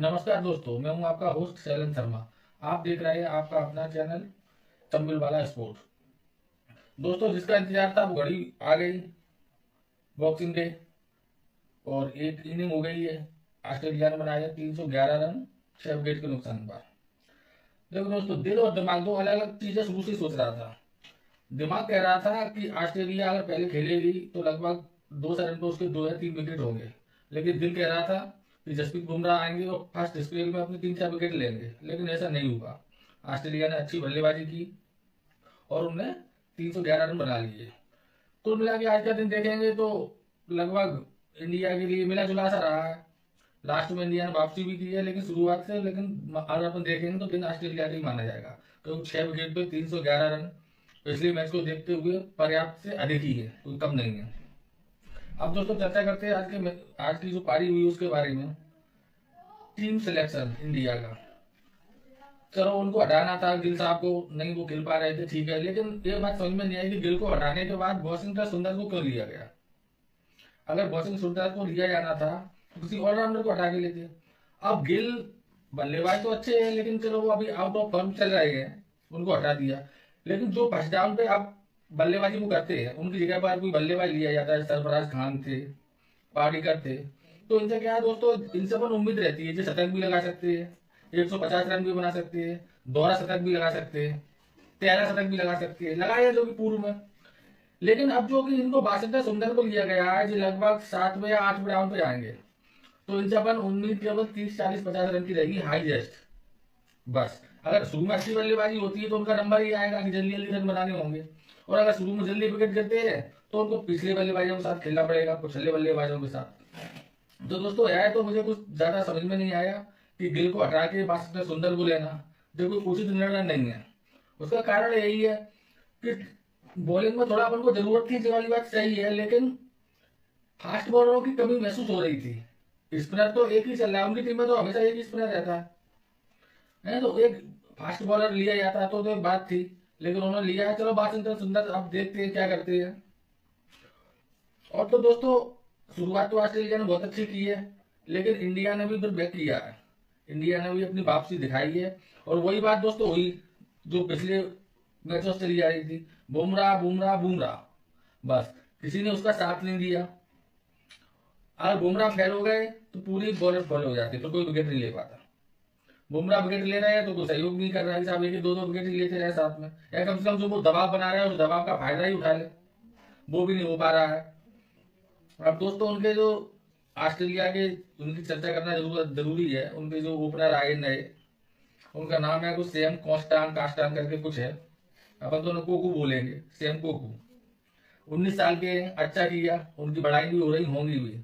नमस्कार दोस्तों, मैं हूं आपका होस्ट शैलेंद्र शर्मा। आप देख रहे हैं आपका अपना चैनल चंबिल वाला स्पोर्ट। दोस्तों, जिसका इंतजार था वो घड़ी आ गई, बॉक्सिंग डे, और एक इनिंग हो गई है। ऑस्ट्रेलिया ने बनाया 311 रन 6 विकेट के नुकसान पर। देखो दोस्तों, दिल और दिमाग दो अलग अलग चीजें शुरू से सोच रहा था। दिमाग कह रहा था कि ऑस्ट्रेलिया अगर पहले खेलेगी तो लगभग 200 रन पे उसके 2 या 3 विकेट होंगे। लेकिन दिल कह रहा था कि जसप्रीत बुमराह आएंगे और फर्स्ट स्पेल में अपने 3-4 विकेट लेंगे, लेकिन ऐसा नहीं हुआ। ऑस्ट्रेलिया ने अच्छी बल्लेबाजी की और उनने 311 रन बना लिए। कुल मिला के आज का दिन देखेंगे तो लगभग इंडिया के लिए मिला जुला सा रहा है। लास्ट में इंडिया ने वापसी भी की है, लेकिन शुरुआत से, लेकिन अगर अपन देखेंगे तो दिन ऑस्ट्रेलिया का ही माना जाएगा, क्योंकि 6 विकेट पे 311 रन पिछले मैच को देखते हुए पर्याप्त से अधिक ही है, कोई कम नहीं है। अब दोस्तों चर्चा करते हैं आज की जो पारी हुई उसके बारे में। टीम सिलेक्शन इंडिया का, चलो उनको हटाना था गिल साहब को, नहीं वो खेल पा रहे थे, ठीक है, लेकिन ये बात समझ में नहीं आई कि गिल को हटाने के बाद वॉशिंगटन सुंदर को क्यों लिया गया। अगर वॉशिंगटन सुंदर को लिया जाना था तो किसी ऑलराउंडर को हटा के लेते। अब गिल बल्लेबाज तो अच्छे हैं, लेकिन चलो वो अभी आउट ऑफ फॉर्म चल रहे हैं, उनको हटा दिया। लेकिन जो फर्स्ट डाउन पे अब बल्लेबाजी वो करते हैं, उनकी जगह पर कोई बल्लेबाज लिया जाता है। सरफराज खान थे, पारीकर थे, तो इनसे क्या है दोस्तों, इनसे अपन उम्मीद रहती है जो शतक भी लगा सकते हैं, 150 रन भी बना सकते हैं, दोहरा शतक भी लगा सकते हैं, 13 शतक भी लगा सकते हैं, लगाए जो कि पूर्व में। लेकिन अब जो कि इनको वाशिंगटन सुंदर को लिया गया है, जो लगभग 7वें या 8वें राउंड पे आएंगे, तो इनसे अपन उम्मीद केवल 30, 40, 50 रन की रहेगी हाईएस्ट। बस अगर शुरू में अच्छी बल्लेबाजी होती है तो उनका नंबर ही आएगा कि जल्दी जल्दी रन बनाने होंगे। और अगर शुरू में जल्दी विकेट गिरते हैं तो उनको पिछले बल्लेबाजों के साथ खेलना पड़ेगा, पिछले बल्लेबाजों के साथ। तो दोस्तों यह तो मुझे कुछ ज्यादा समझ में नहीं आया कि गिल को हटा के वाशिंगटन सुंदर को लेना जो कोई उचित निर्णय नहीं है। उसका कारण यही है कि बॉलिंग में थोड़ा अपन को जरूरत थी, ये वाली बात सही है, लेकिन फास्ट बॉलरों की कमी महसूस हो रही थी। स्पिनर तो एक ही चल रहा है, उनकी टीम में तो हमेशा एक ही स्पिनर रहता है, तो एक फास्ट बॉलर लिया जाता तो एक बात थी, लेकिन उन्होंने लिया है। चलो वाशिंगटन सुंदर अब देखते हैं क्या करते हैं। और तो दोस्तों, शुरुआत तो ऑस्ट्रेलिया ने बहुत अच्छी की है, लेकिन इंडिया ने भी फिर बैक किया है। इंडिया ने भी अपनी वापसी दिखाई है, और वही बात दोस्तों हुई जो पिछले मैचों से चली आ रही थी, बुमराह बुमराह बुमराह, बस किसी ने उसका साथ नहीं दिया। अगर बुमराह फेल हो गए तो पूरी बॉलर फेल हो जाती, तो कोई विकेट नहीं ले पाता। बुमराह विकेट ले रहे हैं तो कोई सहयोग नहीं कर रहा है, साहब एक 2-2 विकेट ही लेते रहे साथ में, या कम से कम जो वो दबाव बना रहा है उस दबाव का फायदा ही उठा ले, वो भी नहीं हो पा रहा है। अब दोस्तों, उनके जो ऑस्ट्रेलिया के, उनकी चर्चा करना जरूरी है। उनके जो ओपनर आए नए, उनका नाम है कुछ सेम कॉस्टान कास्टान करके कुछ है, अपन तो कोकू बोलेंगे, सेम कोकू। 19 साल के हैं, अच्छा किया, उनकी बढ़ाई भी हो रही होंगी भी।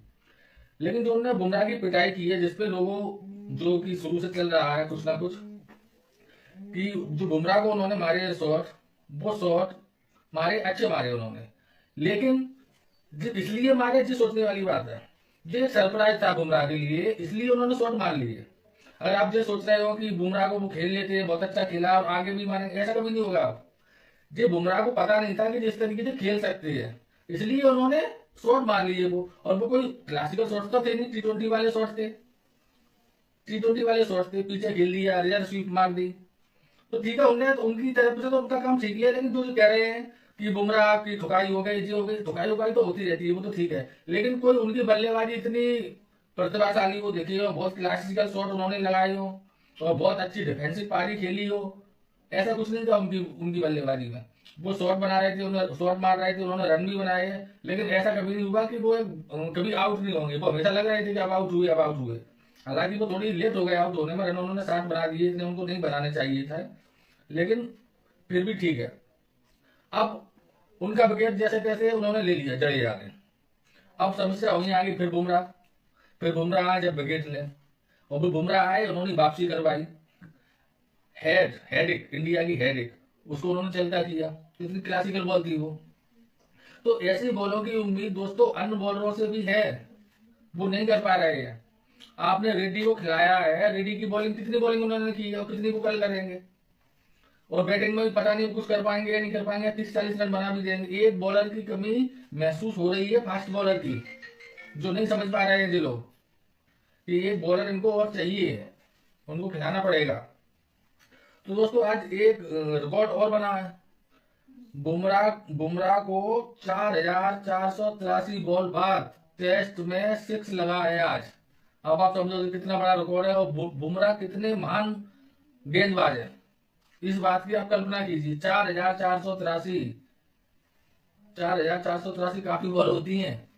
लेकिन जो उन्होंने बुमराह की पिटाई की है, जिसपे लोगों, जो कि शुरू से चल रहा है कुछ ना कुछ, कि जो बुमराह को उन्होंने मारे शॉट, वो शॉट मारे, अच्छे मारे उन्होंने, लेकिन इसलिए मारे, जिस सोचने वाली बात है, ये सरप्राइज था बुमराह के लिए, इसलिए उन्होंने शॉट मार लिए। अगर आप ये सोच रहे हो कि बुमराह को वो खेल लेते हैं, बहुत अच्छा खेला और आगे भी मारेंगे, ऐसा कभी नहीं होगा। ये बुमराह को पता नहीं था कि जिस तरीके से खेल सकते हैं, इसलिए उन्होंने शॉट मार लिए वो। और वो कोई क्लासिकल शॉट तो थे नहीं, T20 वाले शॉट थे, T20 वाले शॉट थे, पीछे खेल दिया, रिजर्व स्वीप मार दी, तो ठीक है, उनने तो उनकी तरफ से तो उनका काम ठीक है। लेकिन जो कह रहे हैं कि बुमराह की ठुकाई हो गई, जी हो गई, ठुकाई उकाई तो होती रहती है, वो तो ठीक है, लेकिन कोई उनकी बल्लेबाजी इतनी प्रतिभाशाली हो देखी हो, बहुत क्लासिकल शॉट उन्होंने लगाए हो और बहुत अच्छी डिफेंसिव पारी खेली हो, ऐसा कुछ नहीं था उनकी उनकी बल्लेबाजी में। वो शॉट बना रहे थे, उन्होंने शॉट मार रहे थे, उन्होंने रन भी बनाए हैं, लेकिन ऐसा कभी नहीं हुआ कि वो कभी आउट नहीं होंगे। वो हमेशा लग रहे थे कि अब आउट हुए, अब आउट हुए। हालांकि वो थोड़ी लेट हो गए आउट होने में, रन उन्होंने 60 बना दिए, इसलिए उनको नहीं बनाने चाहिए था, लेकिन फिर भी ठीक है। अब उनका विकेट जैसे तैसे उन्होंने ले लिया जडेजा ने। अब समस्या वहीं आ गई, फिर बुमराह आए जब विकेट ले, और फिर बुमराह आए, उन्होंने वापसी करवाई। हेडिक, इंडिया की हेडिक, उसको उन्होंने चलता किया, इतनी क्लासिकल बॉल थी वो। तो ऐसी बॉलों की उम्मीद दोस्तों अन्य बॉलरों से भी है, वो नहीं कर पा रहे हैं। आपने रेड्डी को खिलाया है, रेड्डी की बॉलिंग, कितनी बॉलिंग उन्होंने की है और कितनी को कल करेंगे, और बैटिंग में भी पता नहीं कुछ कर पाएंगे या नहीं कर पाएंगे, 30-40 रन बना भी देंगे। एक बॉलर की कमी महसूस हो रही है, फास्ट बॉलर की, जो नहीं समझ पा रहे हैं ये लोग। कि एक बॉलर इनको और चाहिए है, उनको खिलाना पड़ेगा। तो दोस्तों आज एक रिकॉर्ड और बना है। बुमराह बुमराह को 4,483 बॉल बाद टेस्ट में 6 लगा है आज। अब आप समझो कि कितना बड़ा रिकॉर्ड है और बुमराह कितने महान गेंदबाज है। इस बात की आप कल्पना कीजिए, 4,483 4,483 काफी बॉल होती हैं,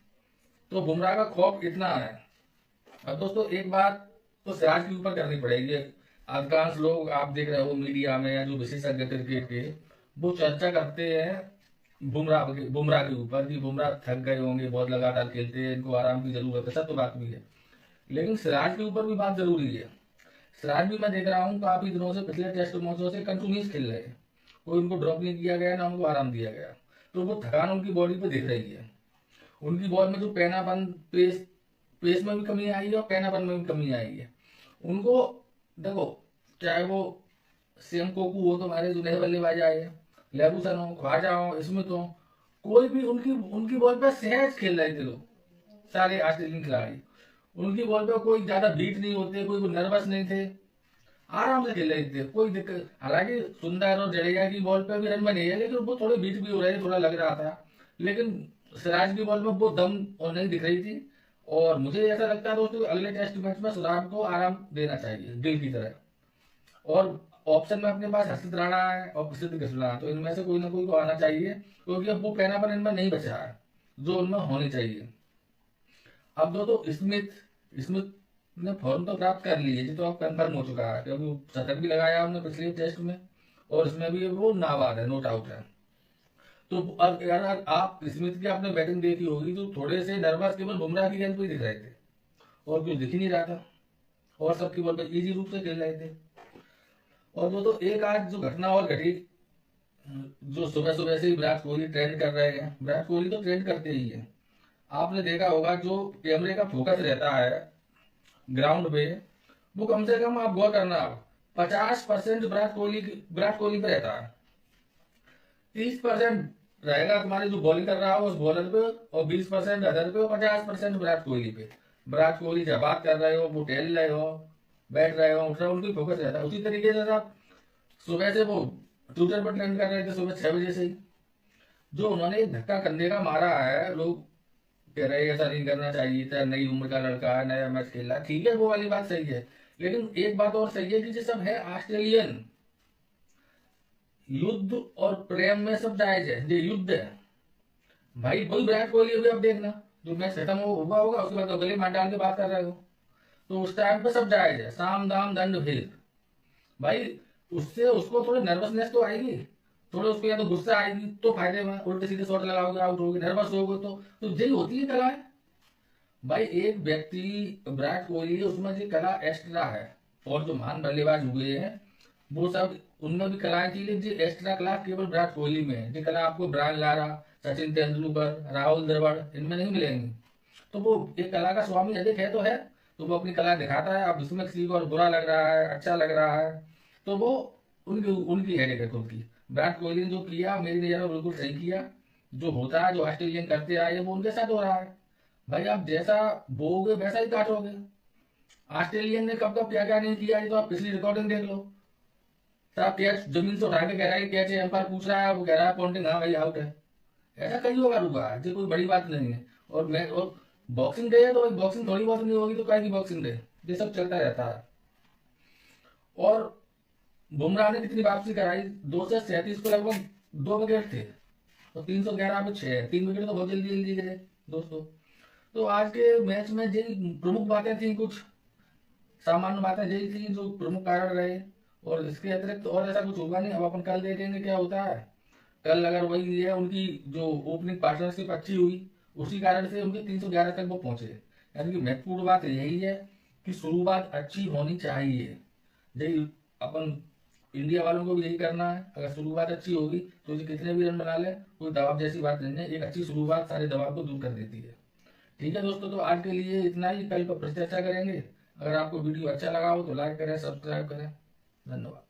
तो बुमराह का खौफ इतना है। अब दोस्तों एक बात तो सिराज के ऊपर करनी पड़ेगी। अधिकांश लोग आप देख रहे हो मीडिया में या जो विशेषज्ञ क्रिकेट के, वो चर्चा करते हैं बुमराह के ऊपर कि बुमराह थक गए होंगे, बहुत लगातार खेलते हैं, इनको आराम की जरूरत है। सब तो बात भी है, लेकिन सिराज के ऊपर भी बात जरूरी है। सिराज भी मैं देख रहा हूँ काफी दिनों से, पिछले टेस्ट मैचों से कंटिन्यूस खेल रहे हैं, कोई उनको ड्रॉप नहीं किया गया ना उनको आराम दिया गया, तो वो थकान उनकी बॉडी पे दिख रही है। उनकी बॉल में जो पैनापन, पेस में भी कमी आई है और पैनापन में भी कमी आई है। उनको देखो, चाहे वो सेम कोकू हो, तो हमारे जो नए बल्लेबाज आए हैं, लेबूसन हो, ख्वाजा हो, स्मिथ हो, कोई भी उनकी उनकी बॉल पे सहज खेल रहे थे लोग, सारे ऑस्ट्रेलियन खिलाड़ी। उनकी बॉल पे कोई ज्यादा बीट नहीं होते, कोई नर्वस नहीं थे, आराम से खेल रहे थे, कोई दिक्कत। हालांकि सुंदर और जडेजा की बॉल पे भी रन बने हैं, लेकिन वो थोड़े बीट भी हो रहे थे, थोड़ा लग रहा था। लेकिन सिराज की बॉल में वो दम और नहीं दिख रही थी। और मुझे ऐसा लगता है दोस्तों, अगले टेस्ट मैच में सिराज को आराम देना चाहिए दिल की तरह। और ऑप्शन में अपने पास हर्षित राणा है और प्रसिद्ध कृष्णा, तो इनमें से कोई ना कोई को आना चाहिए, क्योंकि अब वो पैनापन इनमें नहीं बचा है जो उनमें होनी चाहिए। अब दोस्तों स्मिथ स्मिथ ने फॉर्म तो प्राप्त कर ली है, तो अब कंफर्म हो चुका है, क्योंकि शतक भी लगाया उन्होंने पिछले टेस्ट में, और इसमें भी वो नाबाद है, नोट आउट है। तो अब यार आप स्मिथ की आपने बैटिंग देखी होगी, तो थोड़े से नर्वस केवल बुमराह की गेंद पे दिख रहे थे, और कुछ दिख ही नहीं रहा था, और सबकी बॉल पे इजी रूप से खेल रहे थे। और वो तो एक आज जो घटना और घटी, जो सुबह सुबह से ही विराट कोहली ट्रेंड कर रहे हैं। विराट कोहली तो ट्रेंड करते ही है, आपने देखा होगा जो कैमरे का फोकस रहता है ग्राउंड पे, वो कम से कम आप गौर करना, 50% विराट कोहली पे रहता है, 30% रहेगा तुम्हारे जो बॉलिंग कर रहा हो उस बॉलर पे, और 20% अदर पे, और 50% विराट कोहली पे। विराट कोहली जब बात कर रहे हो, वो टहल रहे हो, बैठ रहे हो, उठ रहे हो, उनकी फोकस रहता है। उसी तरीके से आप सुबह से वो ट्विटर पर ट्रेंड कर रहे थे सुबह 6 बजे से ही, जो उन्होंने एक धक्का कंधे का मारा है। लोग कह रहे हैं ऐसा नहीं करना चाहिए था, नई उम्र का लड़का है, नया मैच खेल रहा है, ठीक है वो वाली बात सही है, लेकिन एक बात और सही है कि ये सब है ऑस्ट्रेलियन, युद्ध और प्रेम में सब जायज है, ये युद्ध है भाई। वही विराट कोहली अभी आप देखना, जो मैच खत्म हुआ होगा उसके बाद गले मार डाल के बात कर रहे हो, तो उस टाइम पे सब जायज है, साम दाम दंड भेद भाई। उससे उसको थोड़ी नर्वसनेस तो आएगी, थोड़े उसको या तो गुस्सा आएगी तो फायदे में उल्टे सीधे शॉट लगाओगे, आउट होगे, नर्वस होगे तो यही होती है कला है भाई। एक व्यक्ति विराट कोहली, उसमें जो कला एक्स्ट्रा है, और जो महान बल्लेबाज हुए हैं वो सब, उनमें भी कलाएं थी, लेकिन जो एक्स्ट्रा कला केवल विराट कोहली में है। जो कला आपको ब्रायन लारा, सचिन तेंदुलकर, राहुल द्रविड़, इनमें नहीं मिलेंगी। तो वो एक कला का स्वामी अधिक है तो है, तो वो अपनी कला दिखाता है। अब इसमें किसी को बुरा लग रहा है, अच्छा लग रहा है, तो वो उनकी उनकी हेडेक है खुद की। विराट कोहली ने जो किया मेरी नजर में बिल्कुल सही किया। जो होता है, जो ऑस्ट्रेलियन करते आए, वो उनके साथ हो रहा है भाई। आप जैसा बोओगे वैसा ही काटोगे। ऑस्ट्रेलियन ने कब कब क्या क्या नहीं किया, ये तो आप पिछली रिकॉर्डिंग देख लो। साहब कैच जमीन से उठा के कह रहा है कैच है, एम्पायर पूछ रहा है, वो कह रहा है पॉइंटिंग, हाँ भाई आउट है। ऐसा कई होगा, रुका है, ये कोई बड़ी बात नहीं है। और बॉक्सिंग डे है तो भाई बॉक्सिंग थोड़ी बहुत नहीं होगी तो क्या की बॉक्सिंग डे, ये सब चलता रहता है। और बुमराह ने कितनी वापसी कराई, 237 को लगभग 2 विकेट थे, तो 311 पे 6, 3 विकेट तो बहुत जल्दी जल्दी गिरे दोस्तों। तो आज के मैच में यही प्रमुख बातें थी, कुछ सामान्य बातें यही थी जो प्रमुख कारण रहे, और इसके अतिरिक्त और ऐसा कुछ होगा नहीं। अब अपन कल देखेंगे क्या होता है। कल अगर वही है, उनकी जो ओपनिंग पार्टनरशिप अच्छी हुई, उसी कारण से उनके 311 तक वो पहुंचे। यानी कि महत्वपूर्ण बात यही है कि शुरुआत अच्छी होनी चाहिए। यही अपन इंडिया वालों को भी यही करना है। अगर शुरुआत अच्छी होगी तो ये कितने भी रन बना ले, कोई दबाव जैसी बात नहीं है। एक अच्छी शुरुआत सारे दबाव को दूर कर देती है। ठीक है दोस्तों, तो आज के लिए इतना ही, कल पर फिर चर्चा करेंगे। अगर आपको वीडियो अच्छा लगा हो तो लाइक करें, सब्सक्राइब करें। धन्यवाद।